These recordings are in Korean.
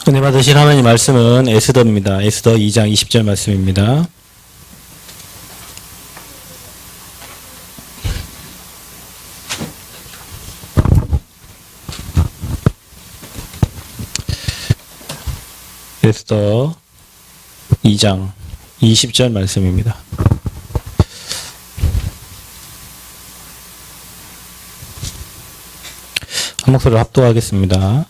은혜 받으실 하나님 말씀은 에스더입니다. 에스더 2장 20절 말씀입니다. 에스더 2장 20절 말씀입니다. 한 목소리로 합독하겠습니다.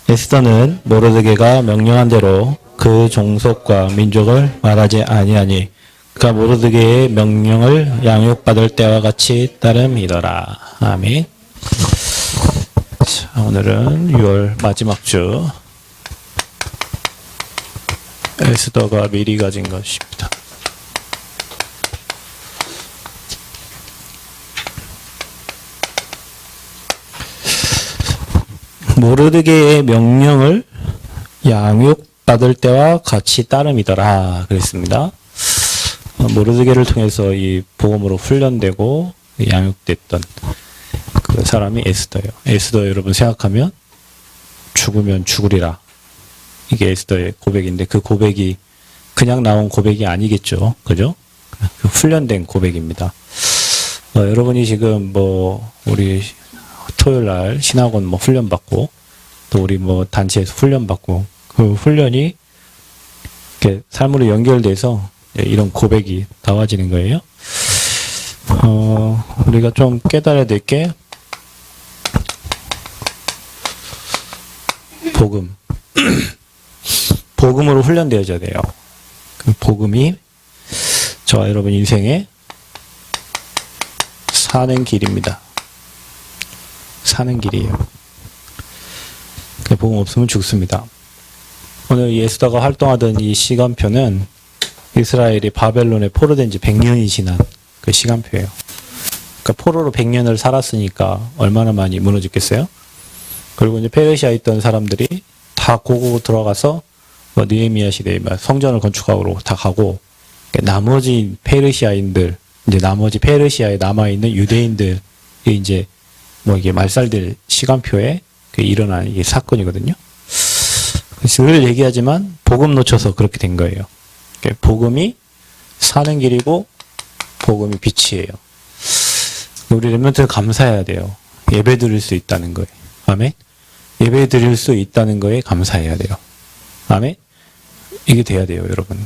에스더는 모르드게가 명령한 대로 그 종속과 민족을 말하지 아니하니 그가 모르드게의 명령을 양육받을 때와 같이 따름이더라. 아멘. 자, 오늘은 6월 마지막 주 에스더가 미리 가진 것입니다. 모르드게의 명령을 양육받을 때와 같이 따름이더라 그랬습니다. 모르드게를 통해서 이 복음으로 훈련되고 양육됐던 그 사람이 에스더예요. 에스더 여러분 생각하면 죽으면 죽으리라. 이게 에스더의 고백인데 그 고백이 그냥 나온 고백이 아니겠죠. 그죠? 그 훈련된 고백입니다. 여러분이 지금 우리 토요일 날 신학원 훈련받고 또 우리 단체에서 훈련받고 그 훈련이 이렇게 삶으로 연결돼서 이런 고백이 나와지는 거예요. 우리가 좀 깨달아야 될 게 복음으로 훈련되어져야 돼요. 그 복음이 저와 여러분 인생의 사는 길입니다. 사는 길이에요. 그 복음 없으면 죽습니다. 오늘 에스더가 활동하던 이 시간표는 이스라엘이 바벨론에 포로된 지 100년이 지난 그 시간표예요. 그러니까 포로로 100년을 살았으니까 얼마나 많이 무너졌겠어요? 그리고 이제 페르시아에 있던 사람들이 다 고국 들어가서 느헤미야 시대에 성전을 건축하러 다 가고 나머지 페르시아인들 이제 나머지 페르시아에 남아 있는 유대인들이 이제 이게 말살될 시간표에 일어난 이게 사건이거든요. 그래서 늘 얘기하지만 복음 놓쳐서 그렇게 된 거예요. 복음이 사는 길이고 복음이 빛이에요. 우리 렘넌트는 감사해야 돼요. 예배 드릴 수 있다는 거예요. 아멘. 예배 드릴 수 있다는 거에 감사해야 돼요. 아멘. 이게 돼야 돼요, 여러분.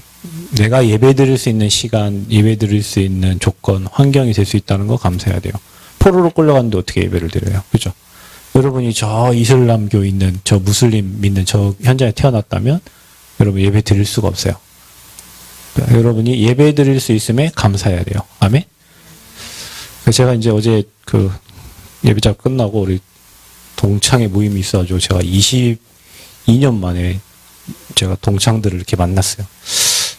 내가 예배 드릴 수 있는 시간, 예배 드릴 수 있는 조건, 환경이 될 수 있다는 거 감사해야 돼요. 포로로 끌려갔는데 어떻게 예배를 드려요? 그죠? 여러분이 저 이슬람교 있는, 저 무슬림 믿는 저 현장에 태어났다면 여러분 예배 드릴 수가 없어요. 그러니까 여러분이 예배 드릴 수 있음에 감사해야 돼요. 아멘? 제가 이제 어제 예배작 끝나고 우리 동창회 모임이 있어가지고 제가 22년 만에 제가 동창들을 이렇게 만났어요.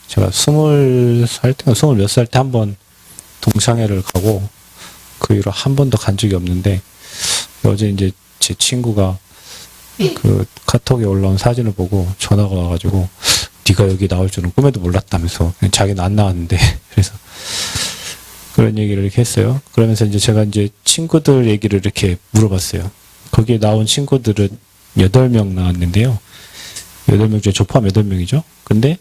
제가 20살 때, 20몇 살 때 한 번 동창회를 가고 그 이후로 한 번도 간 적이 없는데 어제 이제 제 친구가 그 카톡에 올라온 사진을 보고 전화가 와가지고 네가 여기 나올 줄은 꿈에도 몰랐다면서 자기는 안 나왔는데 그래서 그런 얘기를 이렇게 했어요. 그러면서 이제 제가 이제 친구들 얘기를 이렇게 물어봤어요. 거기에 나온 친구들은 8명 나왔는데요. 8명 중에 저 포함 8명이죠. 근데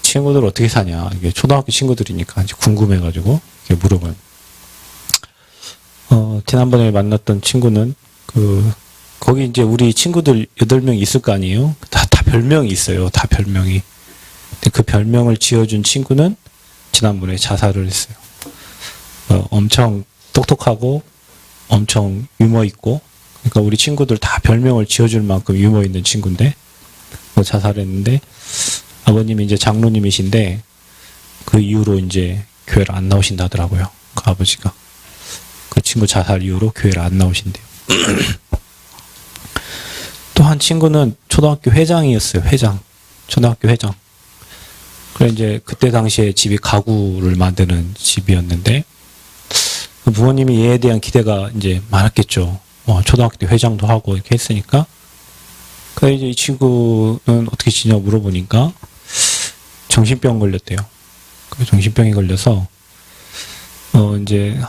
친구들 어떻게 사냐. 이게 초등학교 친구들이니까 이제 궁금해가지고 이렇게 물어봐요. 지난번에 만났던 친구는 거기 이제 우리 친구들 8명 있을 거 아니에요? 다 별명이 있어요. 다 별명이. 근데 그 별명을 지어준 친구는 지난번에 자살을 했어요. 엄청 똑똑하고 엄청 유머 있고, 그러니까 우리 친구들 다 별명을 지어줄 만큼 유머 있는 친구인데, 자살했는데, 아버님이 이제 장로님이신데, 그 이후로 이제 교회를 안 나오신다 하더라고요. 그 아버지가. 그 친구 자살 이후로 교회를 안 나오신대요. 또 한 친구는 초등학교 회장이었어요. 회장. 초등학교 회장. 그래 이제 그때 당시에 집이 가구를 만드는 집이었는데 부모님이 얘에 대한 기대가 이제 많았겠죠. 초등학교 때 회장도 하고 이렇게 했으니까. 그래 이제 이 친구는 어떻게 지냐고 물어보니까 정신병 걸렸대요. 정신병이 걸려서 이제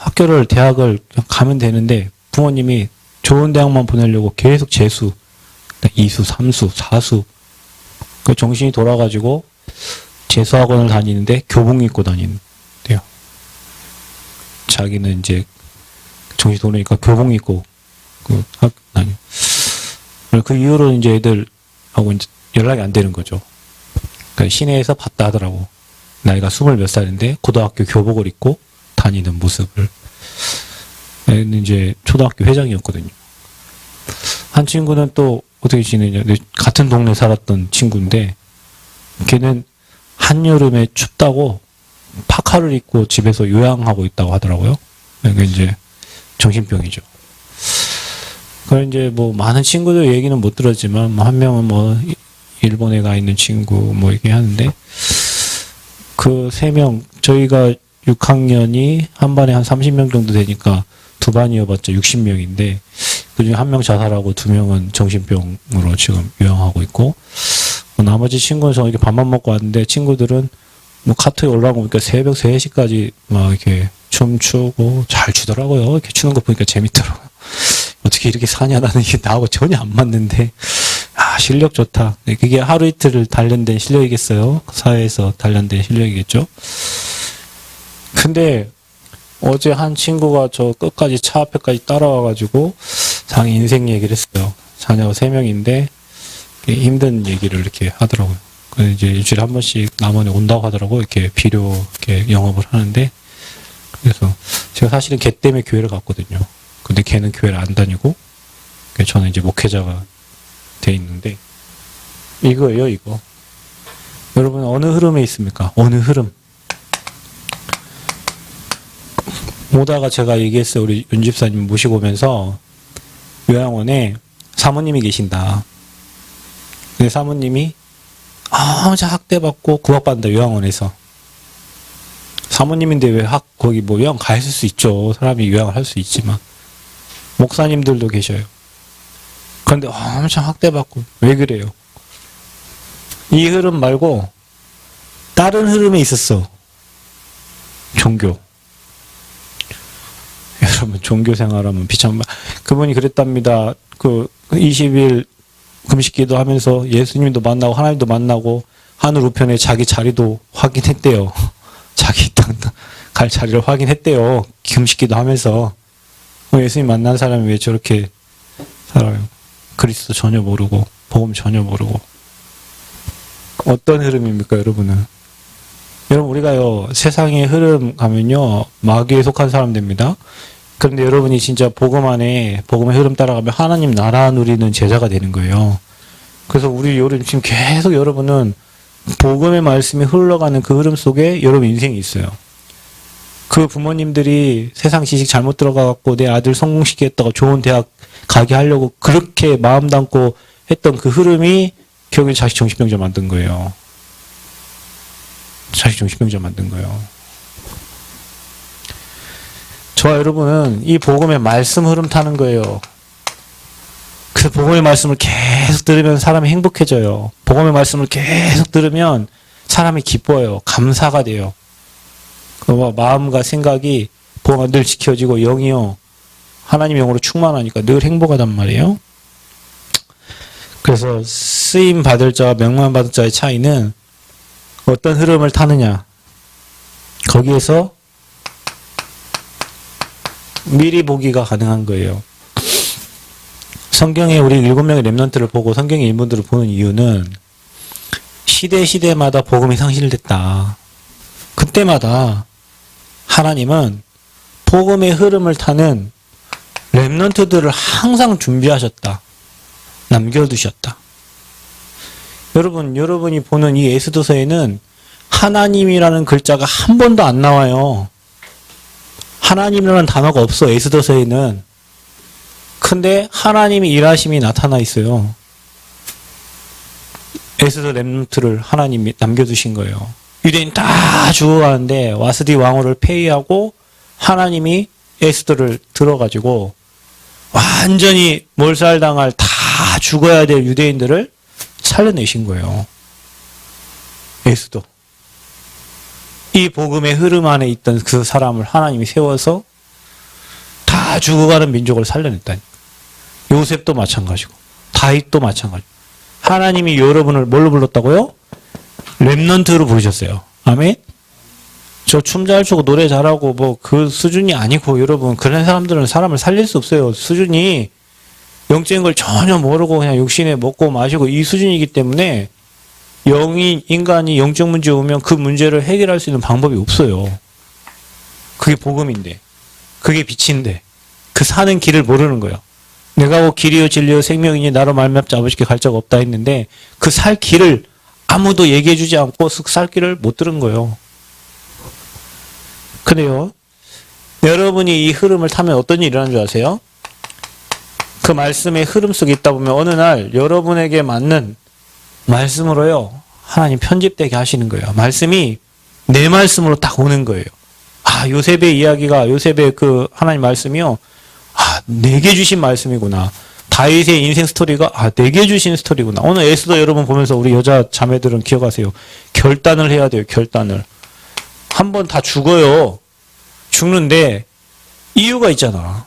대학을 가면 되는데 부모님이 좋은 대학만 보내려고 계속 재수, 이수, 삼수, 사수 그 정신이 돌아가지고 재수학원을 다니는데 교복 입고 다닌대요. 자기는 이제 정신이 돌으니까 교복 입고 다니. 그 이후로 이제 애들하고 이제 연락이 안 되는 거죠. 그러니까 시내에서 봤다 하더라고. 나이가 20몇 살인데 고등학교 교복을 입고 다니는 모습을. 얘는 이제 초등학교 회장이었거든요. 한 친구는 또 어떻게 지내냐. 같은 동네 살았던 친구인데 걔는 한여름에 춥다고 파카를 입고 집에서 요양하고 있다고 하더라고요. 그러니까 이제 정신병이죠. 그래 이제 뭐 많은 친구들 얘기는 못 들었지만 뭐 한 명은 뭐 일본에 가 있는 친구 뭐 얘기하는데 그 3명 저희가 6학년이 한 반에 한 30명 정도 되니까 두 반이어봤자 60명인데 그중에 1명 자살하고 2명은 정신병으로 지금 요양하고 있고 뭐 나머지 친구는 저 이렇게 밥만 먹고 왔는데 친구들은 뭐 카톡에 올라온 거 보니까 새벽 3시까지 막 이렇게 춤추고 잘 추더라고요. 이렇게 추는 거 보니까 재밌더라고요. 어떻게 이렇게 사냐 나는 이게 나하고 전혀 안 맞는데 실력 좋다. 그게 하루 이틀을 단련된 실력이겠어요. 사회에서 단련된 실력이겠죠. 근데 어제 한 친구가 저 끝까지 차 앞에까지 따라와가지고 자기 인생 얘기를 했어요. 자녀가 3명인데 힘든 얘기를 이렇게 하더라고요. 그래서 이제 일주일에 한 번씩 남원에 온다고 하더라고요. 이렇게 비료 이렇게 영업을 하는데 그래서 제가 사실은 걔 때문에 교회를 갔거든요. 근데 걔는 교회를 안 다니고 저는 이제 목회자가 돼 있는데 이거예요, 이거. 여러분 어느 흐름에 있습니까? 어느 흐름? 오다가 제가 얘기했어요. 우리 윤 집사님 모시고 오면서 요양원에 사모님이 계신다. 근데 사모님이 진짜 학대받고 구박받는다, 요양원에서. 사모님인데 왜 거기 뭐 요양 가 있을 수 있죠. 사람이 요양을 할 수 있지만. 목사님들도 계셔요. 그런데 엄청 학대받고 왜 그래요? 이 흐름 말고 다른 흐름에 있었어. 종교. 여러분 종교 생활하면 비참 그분이 그랬답니다. 그 20일 금식기도 하면서 예수님도 만나고 하나님도 만나고 하늘 우편에 자기 자리도 확인했대요. 자기 땅 갈 자리를 확인했대요. 금식기도 하면서. 예수님 만난 사람이 왜 저렇게 살아요? 그리스도 전혀 모르고 복음 전혀 모르고. 어떤 흐름입니까, 여러분은? 여러분 우리가요 세상의 흐름 가면요 마귀에 속한 사람 됩니다. 그런데 여러분이 진짜 복음 안에 복음의 흐름 따라가면 하나님 나라 누리는 제자가 되는 거예요. 그래서 우리 여러분 지금 계속 여러분은 복음의 말씀이 흘러가는 그 흐름 속에 여러분 인생이 있어요. 그 부모님들이 세상 지식 잘못 들어가갖고 내 아들 성공시키겠다고 좋은 대학 가게 하려고 그렇게 마음 담고 했던 그 흐름이 결국에 자식 정신병자 만든 거예요. 자식 정신병자 만든 거예요. 저와 여러분은 이 복음의 말씀 흐름 타는 거예요. 그 복음의 말씀을 계속 들으면 사람이 행복해져요. 복음의 말씀을 계속 들으면 사람이 기뻐요. 감사가 돼요. 마음과 생각이 복음과 늘 지켜지고 영이요. 하나님의 영으로 충만하니까 늘 행복하단 말이에요. 그래서 쓰임 받을 자와 명만 받을 자의 차이는 어떤 흐름을 타느냐. 거기에서 미리 보기가 가능한 거예요. 성경에 우리 7명의 렘넌트를 보고 성경의 인물들을 보는 이유는 시대마다 복음이 상실됐다. 그때마다 하나님은 복음의 흐름을 타는 렘넌트들을 항상 준비하셨다. 남겨두셨다. 여러분이 보는 이 에스더서에는 하나님이라는 글자가 한 번도 안 나와요. 하나님이라는 단어가 없어, 에스더서에는. 근데 하나님의 일하심이 나타나 있어요. 에스더 렘넌트를 하나님이 남겨두신 거예요. 유대인 다 죽어가는데 와스디 왕후를 폐위하고 하나님이 에스더를 들어가지고 완전히 몰살당할 다 죽어야 될 유대인들을 살려내신 거예요. 에스더. 이 복음의 흐름 안에 있던 그 사람을 하나님이 세워서 다 죽어가는 민족을 살려냈다니. 요셉도 마찬가지고 다윗도 마찬가지고 하나님이 여러분을 뭘로 불렀다고요? 렘넌트로 부르셨어요. 아멘? 저 춤 잘 추고 노래 잘하고 뭐 그 수준이 아니고 여러분 그런 사람들은 사람을 살릴 수 없어요. 수준이 영적인 걸 전혀 모르고 그냥 육신에 먹고 마시고 이 수준이기 때문에 인간이 영적 문제 오면 그 문제를 해결할 수 있는 방법이 없어요. 그게 복음인데, 그게 빛인데, 그 사는 길을 모르는 거예요. 내가 곧 길이요 진리요 생명이니 나로 말미암지 아버지께 갈 자가 없다 했는데 그 살 길을 아무도 얘기해 주지 않고 살 길을 못 들은 거예요. 근데요, 여러분이 이 흐름을 타면 어떤 일이 일어나는 줄 아세요? 그 말씀의 흐름 속에 있다 보면 어느 날 여러분에게 맞는 말씀으로요, 하나님 편집되게 하시는 거예요. 말씀이 내 말씀으로 딱 오는 거예요. 아, 요셉의 이야기가, 요셉의 그 하나님 말씀이요, 아, 내게 주신 말씀이구나. 다윗의 인생 스토리가, 아, 내게 주신 스토리구나. 오늘 에스더 여러분 보면서 우리 여자 자매들은 기억하세요. 결단을 해야 돼요, 결단을. 한 번 다 죽어요. 죽는데, 이유가 있잖아.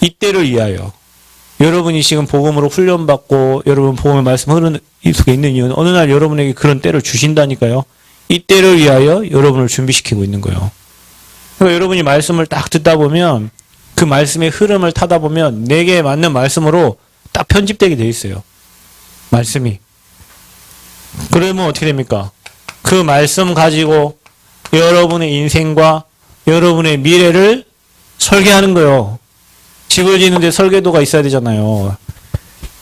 이때를 위하여. 여러분이 지금 복음으로 훈련받고 여러분 복음의 말씀 흐르는 속에 있는 이유는 어느 날 여러분에게 그런 때를 주신다니까요. 이 때를 위하여 여러분을 준비시키고 있는 거예요. 그러니까 여러분이 말씀을 딱 듣다 보면 그 말씀의 흐름을 타다 보면 내게 맞는 말씀으로 딱 편집되게 돼 있어요. 말씀이. 그러면 어떻게 됩니까? 그 말씀 가지고 여러분의 인생과 여러분의 미래를 설계하는 거예요. 집을 짓는데 설계도가 있어야 되잖아요.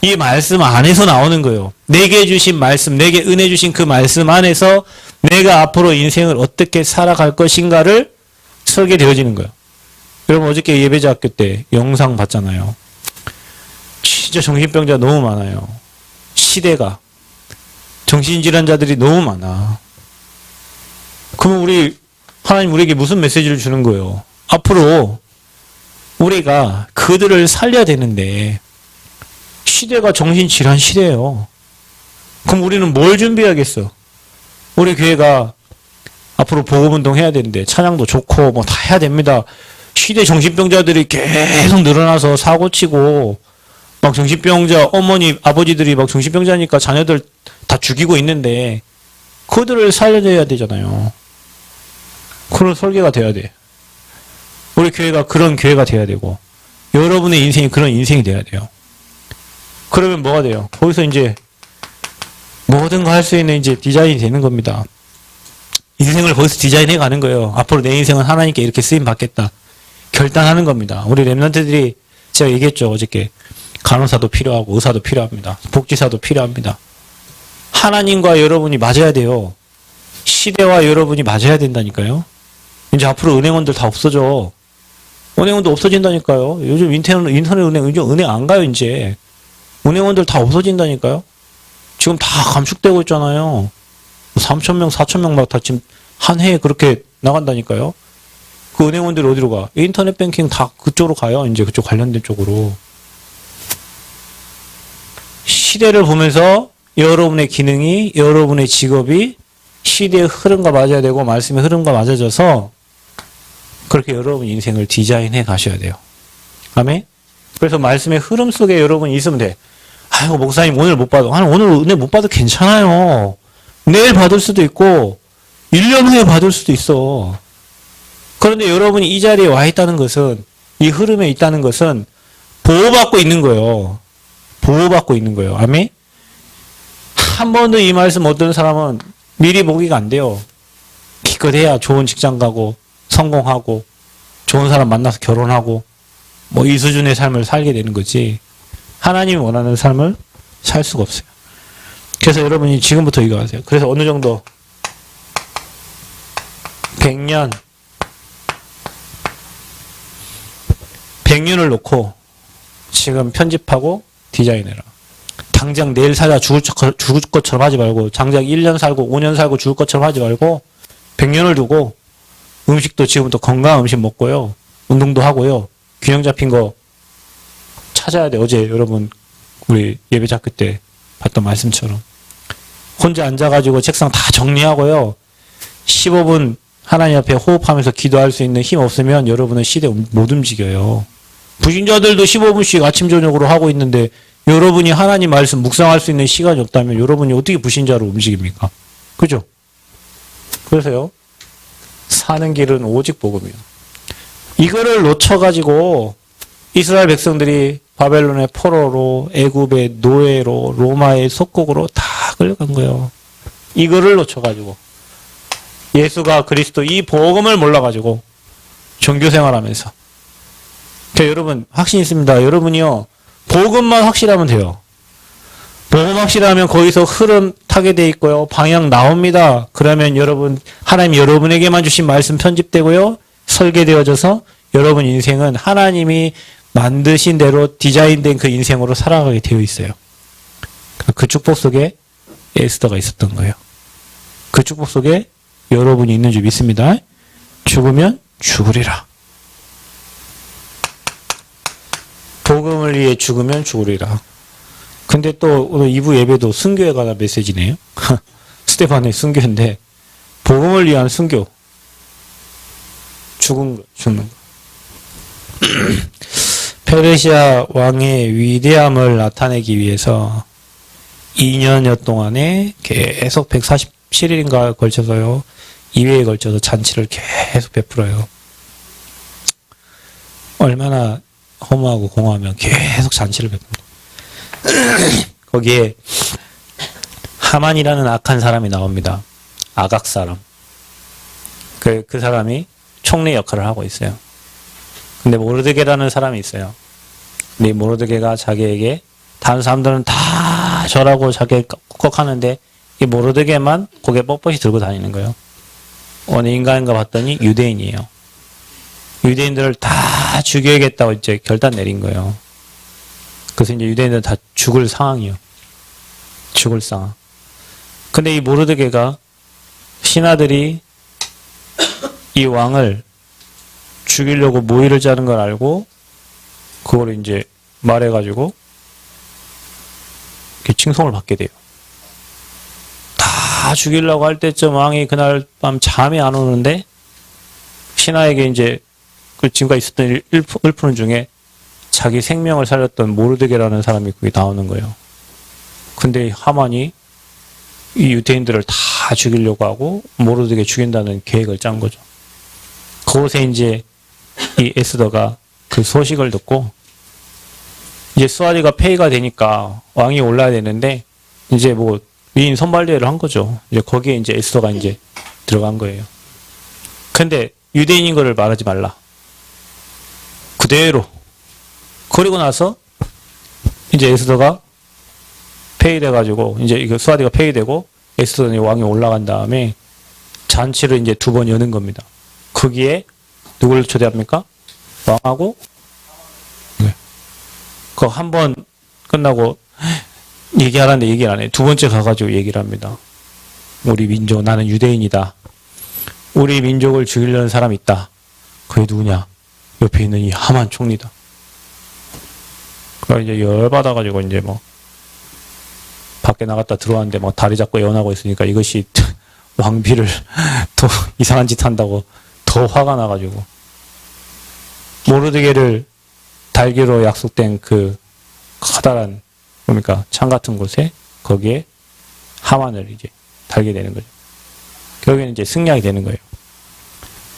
이 말씀 안에서 나오는 거예요. 내게 주신 말씀, 내게 은혜 주신 그 말씀 안에서 내가 앞으로 인생을 어떻게 살아갈 것인가를 설계되어지는 거예요. 여러분 어저께 예배자 학교 때 영상 봤잖아요. 진짜 정신병자 너무 많아요. 시대가. 정신질환자들이 너무 많아. 그러면 하나님 우리에게 무슨 메시지를 주는 거예요? 앞으로 우리가 그들을 살려야 되는데 시대가 정신질환 시대예요. 그럼 우리는 뭘 준비해야겠어? 우리 교회가 앞으로 복음운동 해야 되는데 찬양도 좋고 뭐 다 해야 됩니다. 시대 정신병자들이 계속 늘어나서 사고치고 막 정신병자 어머니 아버지들이 막 정신병자니까 자녀들 다 죽이고 있는데 그들을 살려줘야 되잖아요. 그런 설계가 돼야 돼. 우리 교회가 그런 교회가 돼야 되고 여러분의 인생이 그런 인생이 돼야 돼요. 그러면 뭐가 돼요? 거기서 이제 모든 거 할 수 있는 이제 디자인이 되는 겁니다. 인생을 거기서 디자인해 가는 거예요. 앞으로 내 인생은 하나님께 이렇게 쓰임 받겠다. 결단하는 겁니다. 우리 렘넌트들이 제가 얘기했죠. 어저께 간호사도 필요하고 의사도 필요합니다. 복지사도 필요합니다. 하나님과 여러분이 맞아야 돼요. 시대와 여러분이 맞아야 된다니까요. 이제 앞으로 은행원들 다 없어져. 은행원도 없어진다니까요. 요즘 인터넷 은행, 요즘 은행 안 가요, 이제. 은행원들 다 없어진다니까요. 지금 다 감축되고 있잖아요. 3,000명, 4,000명 막 다 지금 한 해에 그렇게 나간다니까요. 그 은행원들이 어디로 가? 인터넷 뱅킹 다 그쪽으로 가요. 이제 그쪽 관련된 쪽으로. 시대를 보면서 여러분의 기능이, 여러분의 직업이 시대의 흐름과 맞아야 되고 말씀의 흐름과 맞아져서 그렇게 여러분 인생을 디자인해 가셔야 돼요. 아멘? 그래서 말씀의 흐름 속에 여러분이 있으면 돼. 아이고, 목사님 오늘 못 받아. 아니, 오늘 은혜 못 받아도 괜찮아요. 내일 받을 수도 있고 1년 후에 받을 수도 있어. 그런데 여러분이 이 자리에 와 있다는 것은, 이 흐름에 있다는 것은 보호받고 있는 거예요. 보호받고 있는 거예요. 아멘? 한 번도 이 말씀 못 듣는 사람은 미리 보기가 안 돼요. 기껏해야 좋은 직장 가고 성공하고 좋은 사람 만나서 결혼하고 뭐 이 수준의 삶을 살게 되는 거지, 하나님이 원하는 삶을 살 수가 없어요. 그래서 여러분이 지금부터 이거 하세요. 그래서 어느 정도 100년을 놓고 지금 편집하고 디자인해라. 당장 내일 살다 죽을 것처럼 하지 말고, 장작 1년 살고 5년 살고 죽을 것처럼 하지 말고 100년을 두고 음식도 지금부터 건강한 음식 먹고요. 운동도 하고요. 균형 잡힌 거 찾아야 돼. 어제 여러분 우리 예배자 그때 봤던 말씀처럼 혼자 앉아가지고 책상 다 정리하고요. 15분 하나님 앞에 호흡하면서 기도할 수 있는 힘 없으면 여러분은 시대 못 움직여요. 부신자들도 15분씩 아침 저녁으로 하고 있는데 여러분이 하나님 말씀 묵상할 수 있는 시간이 없다면 여러분이 어떻게 불신자로 움직입니까? 그죠? 그래서요. 사는 길은 오직 복음이에요. 이거를 놓쳐가지고 이스라엘 백성들이 바벨론의 포로로, 애굽의 노예로, 로마의 속국으로 다 끌려간 거예요. 이거를 놓쳐가지고 예수가 그리스도 이 복음을 몰라가지고 종교생활하면서. 그러니까 여러분 확신 있습니다. 여러분이요 복음만 확실하면 돼요. 복음 확실하면 거기서 흐름 타게 돼 있고요. 방향 나옵니다. 그러면 여러분 하나님이 여러분에게만 주신 말씀 편집되고요. 설계되어져서 여러분 인생은 하나님이 만드신 대로 디자인된 그 인생으로 살아가게 되어 있어요. 그 축복 속에 에스더가 있었던 거예요. 그 축복 속에 여러분이 있는 줄 믿습니다. 죽으면 죽으리라. 복음을 위해 죽으면 죽으리라. 근데 또 오늘 2부 예배도 순교에 관한 메시지네요. 스테반의 순교인데 복음을 위한 순교. 죽는 거. 페르시아 왕의 위대함을 나타내기 위해서 2년여 동안에 계속 147일인가 걸쳐서요. 2회에 걸쳐서 잔치를 계속 베풀어요. 얼마나 허무하고 공허하면 계속 잔치를 베푼다. 거기에 하만이라는 악한 사람이 나옵니다. 아각 사람. 그 사람이 총리 역할을 하고 있어요. 근데 모르드게라는 사람이 있어요. 이 모르드게가 자기에게 다른 사람들은 다 절하고 자기 꺽꺽 하는데 이 모르드게만 고개 뻣뻣이 들고 다니는 거예요. 어느 인간인가 봤더니 유대인이에요. 유대인들을 다 죽여야겠다고 이제 결단 내린 거예요. 그래서 이제 유대인들은 다 죽을 상황이에요. 죽을 상황. 근데 이 모르드게가 신하들이 이 왕을 죽이려고 모의를 짜는 걸 알고 그걸 이제 말해가지고 이렇게 칭송을 받게 돼요. 다 죽이려고 할 때쯤 왕이 그날 밤 잠이 안 오는데 신하에게 이제 그 지금까지 있었던 일푸는 중에 자기 생명을 살렸던 모르드게라는 사람이 거기 나오는 거예요. 근데 하만이 이 유대인들을 다 죽이려고 하고 모르드게 죽인다는 계획을 짠 거죠. 그곳에 이제 이 에스더가 그 소식을 듣고 이제 수아리가 폐위가 되니까 왕이 올라야 되는데 이제 뭐 위인 선발대회를 한 거죠. 이제 거기에 이제 에스더가 이제 들어간 거예요. 근데 유대인인 거를 말하지 말라. 그대로. 그리고 나서 이제 에스더가 폐위돼가지고 이제 이거 수아리가 폐위되고 에스더는 왕이 올라간 다음에 잔치를 이제 2번 여는 겁니다. 거기에 누구를 초대합니까? 왕하고 네. 그 한 번 끝나고 얘기하라는데 얘기를 안 해. 2번째 가가지고 얘기를 합니다. 우리 민족 나는 유대인이다. 우리 민족을 죽이려는 사람이 있다. 그게 누구냐? 옆에 있는 이 하만 총리다. 그러니까 이제 열받아가지고 이제 뭐 밖에 나갔다 들어왔는데 막 다리 잡고 애원하고 있으니까 이것이 왕비를 더 이상한 짓 한다고 더 화가 나가지고 모르드게를 달기로 약속된 그 커다란 그러니까 창 같은 곳에 거기에 하만을 이제 달게 되는 거죠. 결국에는 이제 승리하게 되는 거예요.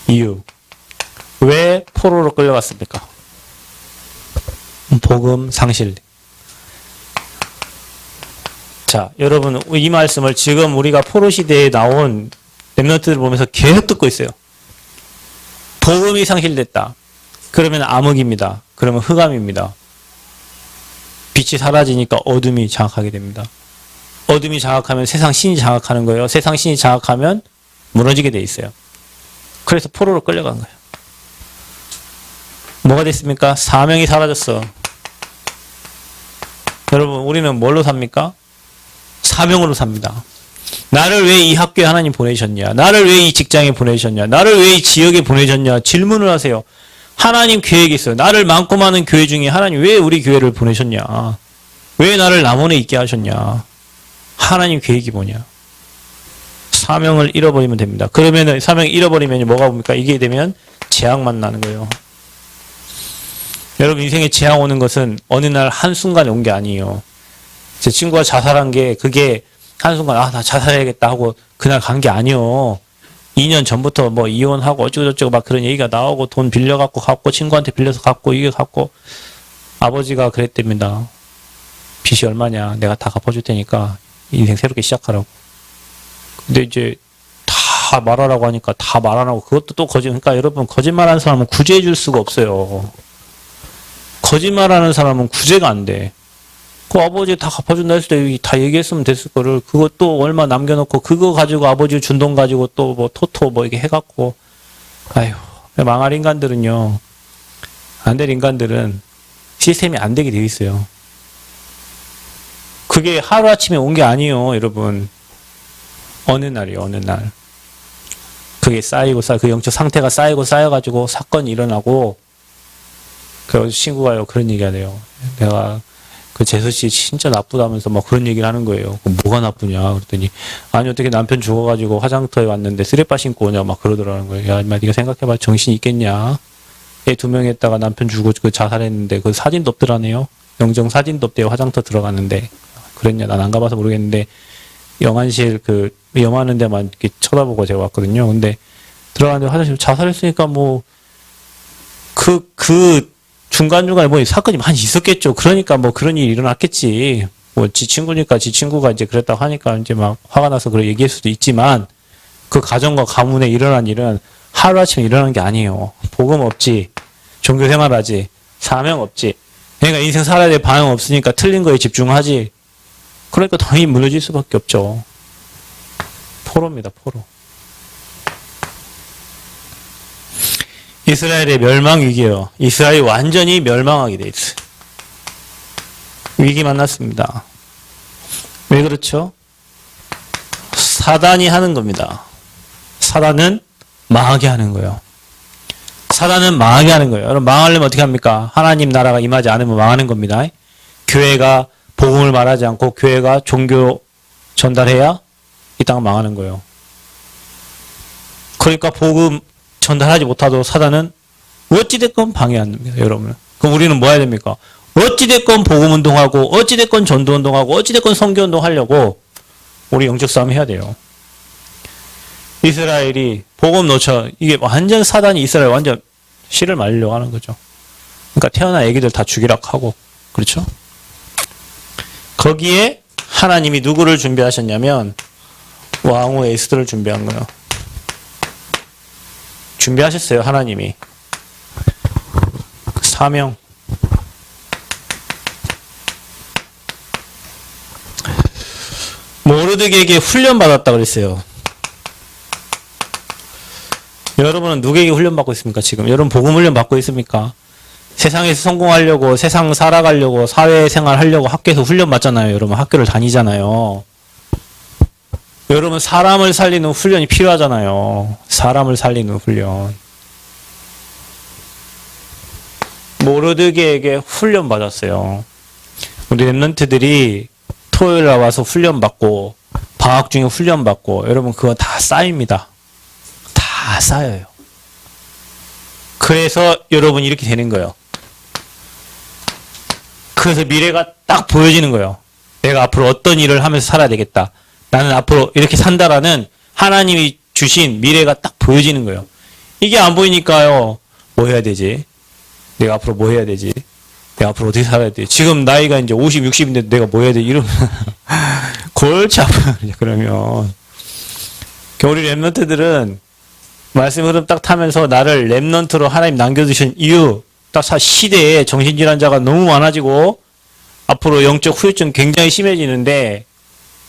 이유. 왜 포로로 끌려갔습니까? 복음 상실. 자, 여러분 이 말씀을 지금 우리가 포로 시대에 나온 렘넌트들을 보면서 계속 듣고 있어요. 복음이 상실됐다. 그러면 암흑입니다. 그러면 흑암입니다. 빛이 사라지니까 어둠이 장악하게 됩니다. 어둠이 장악하면 세상 신이 장악하는 거예요. 세상 신이 장악하면 무너지게 돼 있어요. 그래서 포로로 끌려간 거예요. 뭐가 됐습니까? 사명이 사라졌어. 여러분 우리는 뭘로 삽니까? 사명으로 삽니다. 나를 왜 이 학교에 하나님 보내셨냐? 나를 왜 이 직장에 보내셨냐? 나를 왜 이 지역에 보내셨냐? 질문을 하세요. 하나님 계획이 있어요. 나를 많고 많은 교회 중에 하나님 왜 우리 교회를 보내셨냐? 왜 나를 남원에 있게 하셨냐? 하나님 계획이 뭐냐? 사명을 잃어버리면 됩니다. 그러면 사명을 잃어버리면 뭐가 옵니까? 이게 되면 재앙만 나는 거예요. 여러분 인생에 재앙 오는 것은 어느 날 한순간에 온 게 아니에요. 제 친구가 자살한 게 그게 한순간 나 자살해야겠다 하고 그날 간 게 아니요. 2년 전부터 뭐 이혼하고 어쩌고저쩌고 막 그런 얘기가 나오고 돈 빌려갖고 갚고 친구한테 빌려서 갚고 이게 갚고 아버지가 그랬답니다. 빚이 얼마냐 내가 다 갚아줄 테니까 인생 새롭게 시작하라고. 근데 이제 다 말하라고 하니까 다 말 안 하고 그것도 또 거짓. 그러니까 여러분 거짓말하는 사람은 구제해 줄 수가 없어요. 거짓말하는 사람은 구제가 안 돼. 그 아버지 다 갚아준다 했을 때 다 얘기했으면 됐을 거를 그것도 얼마 남겨놓고 그거 가지고 아버지 준 돈 가지고 또 뭐 토토 뭐 이렇게 해갖고 아휴 망할 인간들은요. 안 될 인간들은 시스템이 안 되게 돼 있어요. 그게 하루아침에 온 게 아니에요 여러분. 어느 날이요 어느 날. 그게 쌓이고 그 영적 상태가 쌓이고 쌓여가지고 사건이 일어나고 그 친구가요 그런 얘기 하네요. 내가 그 재수씨 진짜 나쁘다면서 막 그런 얘기를 하는 거예요. 뭐가 나쁘냐 그랬더니 아니 어떻게 남편 죽어가지고 화장터에 왔는데 쓰레빠 신고 오냐 막 그러더라는 거예요. 야 인마 네가 생각해봐 정신 있겠냐. 애 2명 했다가 남편 죽고 그 자살했는데 그 사진도 없더라네요. 영정 사진도 없대요. 화장터 들어갔는데 그랬냐 난 안 가봐서 모르겠는데 영안실 그 영하는 데만 이렇게 쳐다보고 제가 왔거든요. 근데 들어갔는데 화장실 자살했으니까 뭐 그 중간중간에 뭐 사건이 많이 있었겠죠. 그러니까 뭐 그런 일이 일어났겠지. 뭐 지 친구니까 지 친구가 이제 그랬다고 하니까 이제 막 화가 나서 그렇게 얘기할 수도 있지만 그 가정과 가문에 일어난 일은 하루아침에 일어난 게 아니에요. 복음 없지. 종교 생활하지. 사명 없지. 그러니까 인생 살아야 될 방향 없으니까 틀린 거에 집중하지. 그러니까 당연히 무너질 수밖에 없죠. 포로입니다. 포로. 이스라엘의 멸망 위기예요. 이스라엘이 완전히 멸망하게 돼 있어요. 위기 만났습니다. 왜 그렇죠? 사단이 하는 겁니다. 사단은 망하게 하는 거예요. 사단은 망하게 하는 거예요. 여러분 망하려면 어떻게 합니까? 하나님 나라가 임하지 않으면 망하는 겁니다. 교회가 복음을 말하지 않고 교회가 종교 전달해야 이 땅은 망하는 거예요. 그러니까 복음 전달하지 못하도록 사단은 어찌됐건 방해합니다. 여러분. 그럼 우리는 뭐 해야 됩니까? 어찌됐건 복음운동하고 어찌됐건 전도운동하고 어찌됐건 선교운동 하려고 우리 영적 싸움 해야 돼요. 이스라엘이 복음 놓쳐 이게 완전 사단이 이스라엘 완전 씨를 말리려고 하는 거죠. 그러니까 태어난 애기들 다 죽이라고 하고 그렇죠? 거기에 하나님이 누구를 준비하셨냐면 왕후 에스더를 준비한 거예요. 준비하셨어요. 하나님이. 사명. 모르드게에게 훈련받았다 그랬어요. 여러분은 누구에게 훈련받고 있습니까? 지금 여러분 복음 훈련 받고 있습니까? 세상에서 성공하려고 세상 살아가려고 사회생활 하려고 학교에서 훈련 받잖아요. 여러분 학교를 다니잖아요. 여러분 사람을 살리는 훈련이 필요하잖아요. 사람을 살리는 훈련. 모르드게에게 훈련 받았어요. 우리 랩런트들이 토요일 날 와서 훈련 받고 방학 중에 훈련 받고 여러분 그거 다 쌓입니다. 다 쌓여요. 그래서 여러분이 이렇게 되는 거예요. 그래서 미래가 딱 보여지는 거예요. 내가 앞으로 어떤 일을 하면서 살아야 되겠다. 나는 앞으로 이렇게 산다라는 하나님이 주신 미래가 딱 보여지는 거예요. 이게 안 보이니까요. 뭐 해야 되지? 내가 앞으로 뭐 해야 되지? 내가 앞으로 어떻게 살아야 돼? 지금 나이가 이제 50, 60인데 내가 뭐 해야 돼? 이러면 골치 아파요. 그러면. 우리 랩런트들은 말씀 흐름 딱 타면서 나를 랩런트로 하나님 남겨두신 이유 딱 시대에 정신질환자가 너무 많아지고 앞으로 영적 후유증 굉장히 심해지는데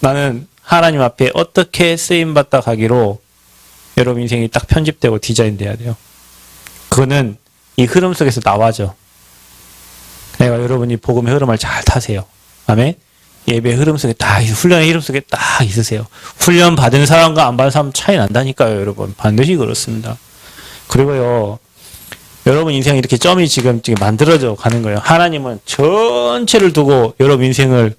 나는 하나님 앞에 어떻게 쓰임받다 가기로 여러분 인생이 딱 편집되고 디자인돼야 돼요. 그거는 이 흐름 속에서 나와죠. 내가 여러분이 복음의 흐름을 잘 타세요. 아멘. 예배의 흐름 속에 딱 훈련의 흐름 속에 딱 있으세요. 훈련 받은 사람과 안 받은 사람 차이 난다니까요. 여러분 반드시 그렇습니다. 그리고요. 여러분 인생 이렇게 점이 지금 만들어져 가는 거예요. 하나님은 전체를 두고 여러분 인생을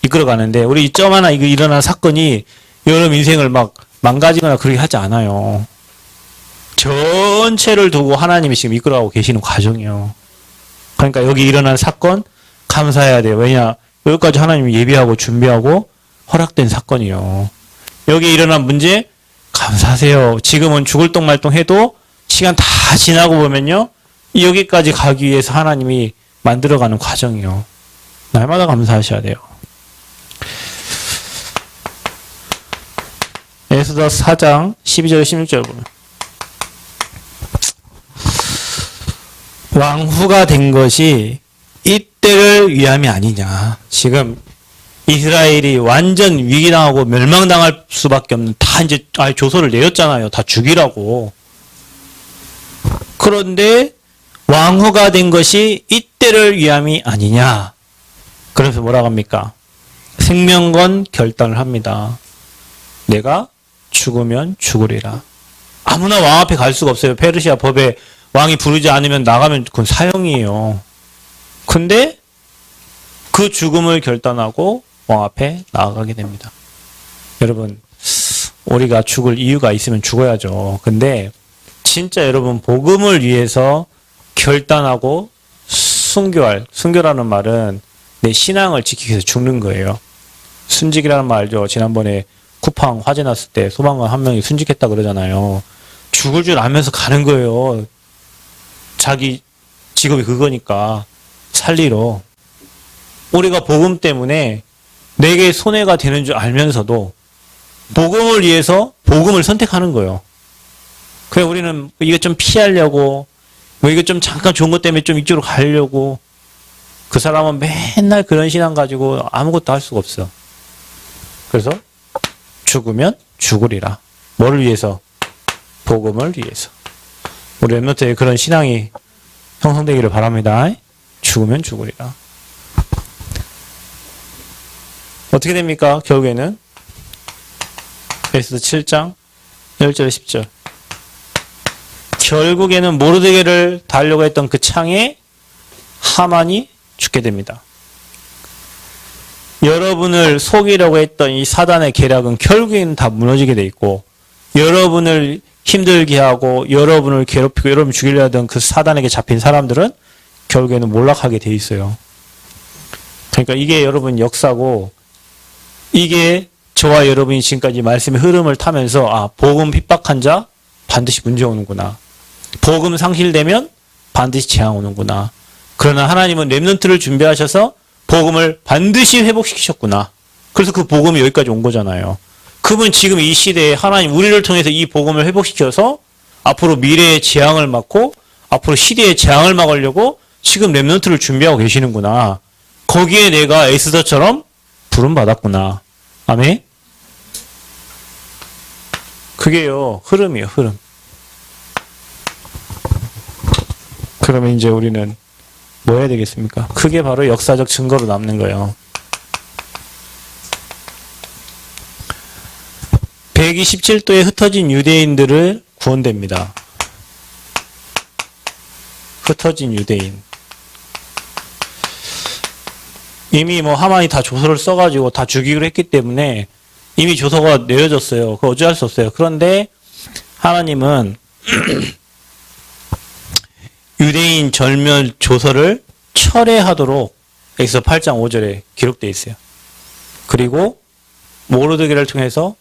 이끌어 가는데 우리 이 점 하나 이거 일어난 사건이 여러분 인생을 막 망가지거나 그렇게 하지 않아요. 전체를 두고 하나님이 지금 이끌어가고 계시는 과정이에요. 그러니까 여기 일어난 사건 감사해야 돼요. 왜냐? 여기까지 하나님이 예비하고 준비하고 허락된 사건이요. 여기 일어난 문제 감사하세요. 지금은 죽을 똥말똥 해도 시간 다 지나고 보면요. 여기까지 가기 위해서 하나님이 만들어가는 과정이요. 날마다 감사하셔야 돼요. 에스더 4장 12절 16절 보면 왕후가 된 것이 이때를 위함이 아니냐. 지금 이스라엘이 완전 위기당하고 멸망당할 수밖에 없는 다 이제 조서를 내렸잖아요. 다 죽이라고. 그런데 왕후가 된 것이 이때를 위함이 아니냐. 그래서 뭐라고 합니까? 생명건 결단을 합니다. 내가 죽으면 죽으리라. 아무나 왕 앞에 갈 수가 없어요. 페르시아 법에 왕이 부르지 않으면 나가면 그건 사형이에요. 근데 그 죽음을 결단하고 왕 앞에 나아가게 됩니다. 여러분, 우리가 죽을 이유가 있으면 죽어야죠. 근데 진짜 여러분 복음을 위해서 결단하고 순교라는 말은 내 신앙을 지키기 위해서 죽는 거예요. 순직이라는 말 알죠? 지난번에 쿠팡 화재 났을 때 소방관 한 명이 순직했다 그러잖아요. 죽을 줄 알면서 가는 거예요. 자기 직업이 그거니까 살리러. 우리가 복음 때문에 내게 손해가 되는 줄 알면서도 복음을 위해서 복음을 선택하는 거예요. 그래 우리는 이거 좀 피하려고 뭐 이거 좀 잠깐 좋은 것 때문에 좀 이쪽으로 가려고. 그 사람은 맨날 그런 신앙 가지고 아무것도 할 수가 없어. 그래서 죽으면 죽으리라. 뭐를 위해서? 복음을 위해서. 우리 랩노트에 그런 신앙이 형성되기를 바랍니다. 죽으면 죽으리라. 어떻게 됩니까? 결국에는 에스더 7장 1절 10절 결국에는 모르드게를 달려고 했던 그 창에 하만이 죽게 됩니다. 여러분을 속이려고 했던 이 사단의 계략은 결국에는 다 무너지게 돼 있고, 여러분을 힘들게 하고 여러분을 괴롭히고 여러분 죽이려 하던 그 사단에게 잡힌 사람들은 결국에는 몰락하게 돼 있어요. 그러니까 이게 여러분 역사고, 이게 저와 여러분이 지금까지 말씀의 흐름을 타면서 복음 핍박한 자 반드시 문제 오는구나. 복음 상실되면 반드시 재앙 오는구나. 그러나 하나님은 렘넌트를 준비하셔서 복음을 반드시 회복시키셨구나. 그래서 그 복음이 여기까지 온 거잖아요. 그분 지금 이 시대에 하나님 우리를 통해서 이 복음을 회복시켜서 앞으로 미래의 재앙을 막고 앞으로 시대의 재앙을 막으려고 지금 렘넌트를 준비하고 계시는구나. 거기에 내가 에스더처럼 부름받았구나. 아멘? 그게요, 흐름이에요, 흐름. 그러면 이제 우리는 뭐 해야 되겠습니까? 그게 바로 역사적 증거로 남는 거예요. 127도에 흩어진 유대인들을 구원됩니다. 흩어진 유대인. 이미 하만이 다 조서를 써가지고 다 죽이기로 했기 때문에 이미 조서가 내려졌어요. 그거 어찌할 수 없어요. 그런데 하나님은 유대인 절멸 조서를 철회하도록 엑소 8장 5절에 기록되어 있어요. 그리고 모르드게를 통해서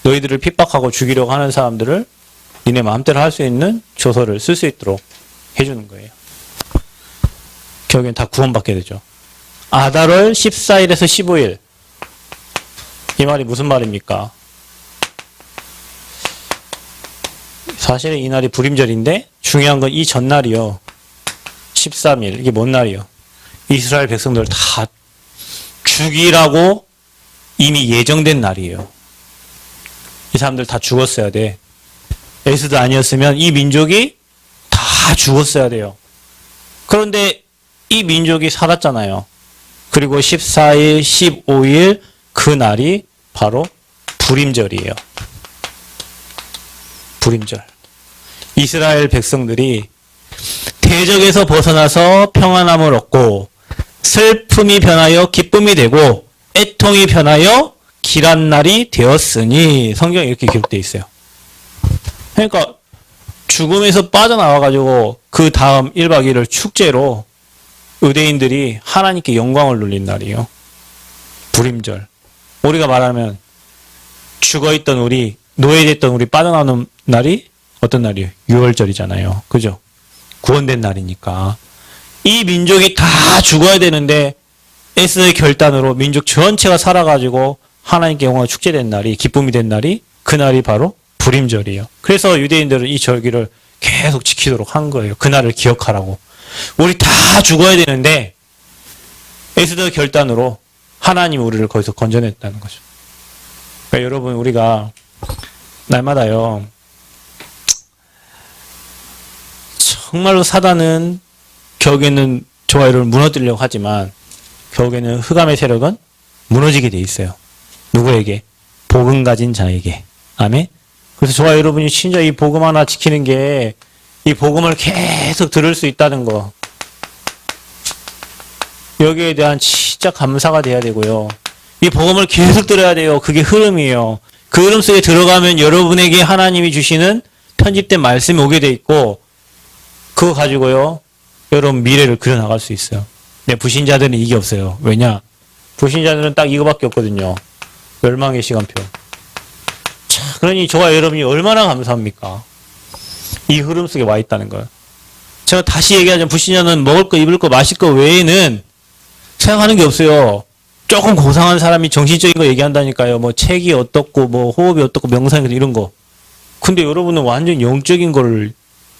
너희들을 핍박하고 죽이려고 하는 사람들을 니네 마음대로 할 수 있는 조서를 쓸 수 있도록 해주는 거예요. 결국엔 다 구원받게 되죠. 아달월 14일에서 15일. 이 말이 무슨 말입니까? 사실은 이 날이 불임절인데 중요한 건 이 전날이요. 13일. 이게 뭔 날이요? 이스라엘 백성들을 다 죽이라고 이미 예정된 날이에요. 이 사람들 다 죽었어야 돼. 에스더 아니었으면 이 민족이 다 죽었어야 돼요. 그런데 이 민족이 살았잖아요. 그리고 14일, 15일 그 날이 바로 불임절이에요. 불임절. 이스라엘 백성들이 대적에서 벗어나서 평안함을 얻고 슬픔이 변하여 기쁨이 되고 애통이 변하여 길한 날이 되었으니 성경에 이렇게 기록되어 있어요. 그러니까 죽음에서 빠져나와가지고 그 다음 1박 2일을 축제로 유대인들이 하나님께 영광을 돌린 날이에요. 불임절. 우리가 말하면 죽어있던 우리, 노예됐던 우리 빠져나오는 날이 어떤 날이에요? 유월절이잖아요. 그죠? 구원된 날이니까. 이 민족이 다 죽어야 되는데 에스더의 결단으로 민족 전체가 살아가지고 하나님께 영광을 축제된 날이, 기쁨이 된 날이, 그날이 바로 불임절이에요. 그래서 유대인들은 이 절기를 계속 지키도록 한 거예요. 그날을 기억하라고. 우리 다 죽어야 되는데 에스더의 결단으로 하나님이 우리를 거기서 건져냈다는 거죠. 그러니까 여러분, 우리가 날마다요, 정말로 사단은 결국에는 저와 여러분을 무너뜨리려고 하지만 결국에는 흑암의 세력은 무너지게 돼 있어요. 누구에게? 복음 가진 자에게. 아멘. 그래서 저와 여러분이 진짜 이 복음 하나 지키는 게, 이 복음을 계속 들을 수 있다는 거, 여기에 대한 진짜 감사가 돼야 되고요. 이 복음을 계속 들어야 돼요. 그게 흐름이에요. 그 흐름 속에 들어가면 여러분에게 하나님이 주시는 편집된 말씀이 오게 돼 있고, 그거 가지고요, 여러분 미래를 그려나갈 수 있어요. 근데 불신자들은 이게 없어요. 왜냐? 불신자들은 딱 이거밖에 없거든요. 멸망의 시간표. 자, 그러니 저와 여러분이 얼마나 감사합니까? 이 흐름 속에 와 있다는 거예요. 제가 다시 얘기하자면 불신자는 먹을 거, 입을 거, 마실 거 외에는 생각하는 게 없어요. 조금 고상한 사람이 정신적인 거 얘기한다니까요. 뭐 책이 어떻고, 뭐 호흡이 어떻고, 명상이 이런 거. 근데 여러분은 완전 영적인 거를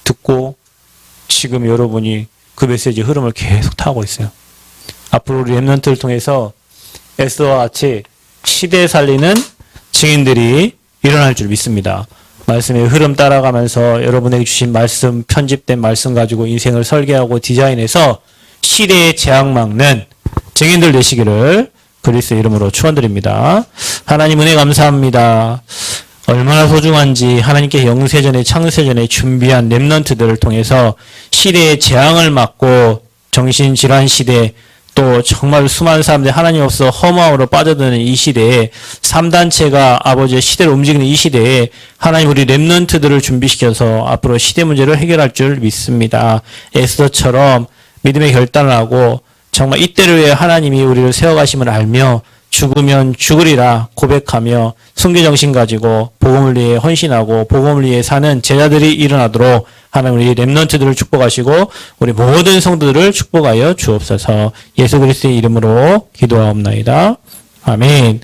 듣고 지금 여러분이 그 메시지 흐름을 계속 타고 있어요. 앞으로 우리 랩런트를 통해서 에스더와 같이 시대에 살리는 증인들이 일어날 줄 믿습니다. 말씀의 흐름 따라가면서 여러분에게 주신 말씀, 편집된 말씀 가지고 인생을 설계하고 디자인해서 시대의 재앙 막는 증인들 되시기를 그리스도의 이름으로 축원드립니다. 하나님 은혜 감사합니다. 얼마나 소중한지 하나님께 영세전에 창세전에 준비한 렘넌트들을 통해서 시대의 재앙을 막고 정신질환 시대, 또 정말 수많은 사람들이 하나님 없어 허무함으로 빠져드는 이 시대에 3단체가 아버지의 시대를 움직이는 이 시대에 하나님 우리 렘넌트들을 준비시켜서 앞으로 시대 문제를 해결할 줄 믿습니다. 에스더처럼 믿음의 결단을 하고 정말 이때를 위해 하나님이 우리를 세워가심을 알며 죽으면 죽으리라 고백하며 순교정신 가지고 복음을 위해 헌신하고 복음을 위해 사는 제자들이 일어나도록 하나님 우리 렘넌트들을 축복하시고 우리 모든 성도들을 축복하여 주옵소서. 예수 그리스도의 이름으로 기도하옵나이다. 아멘.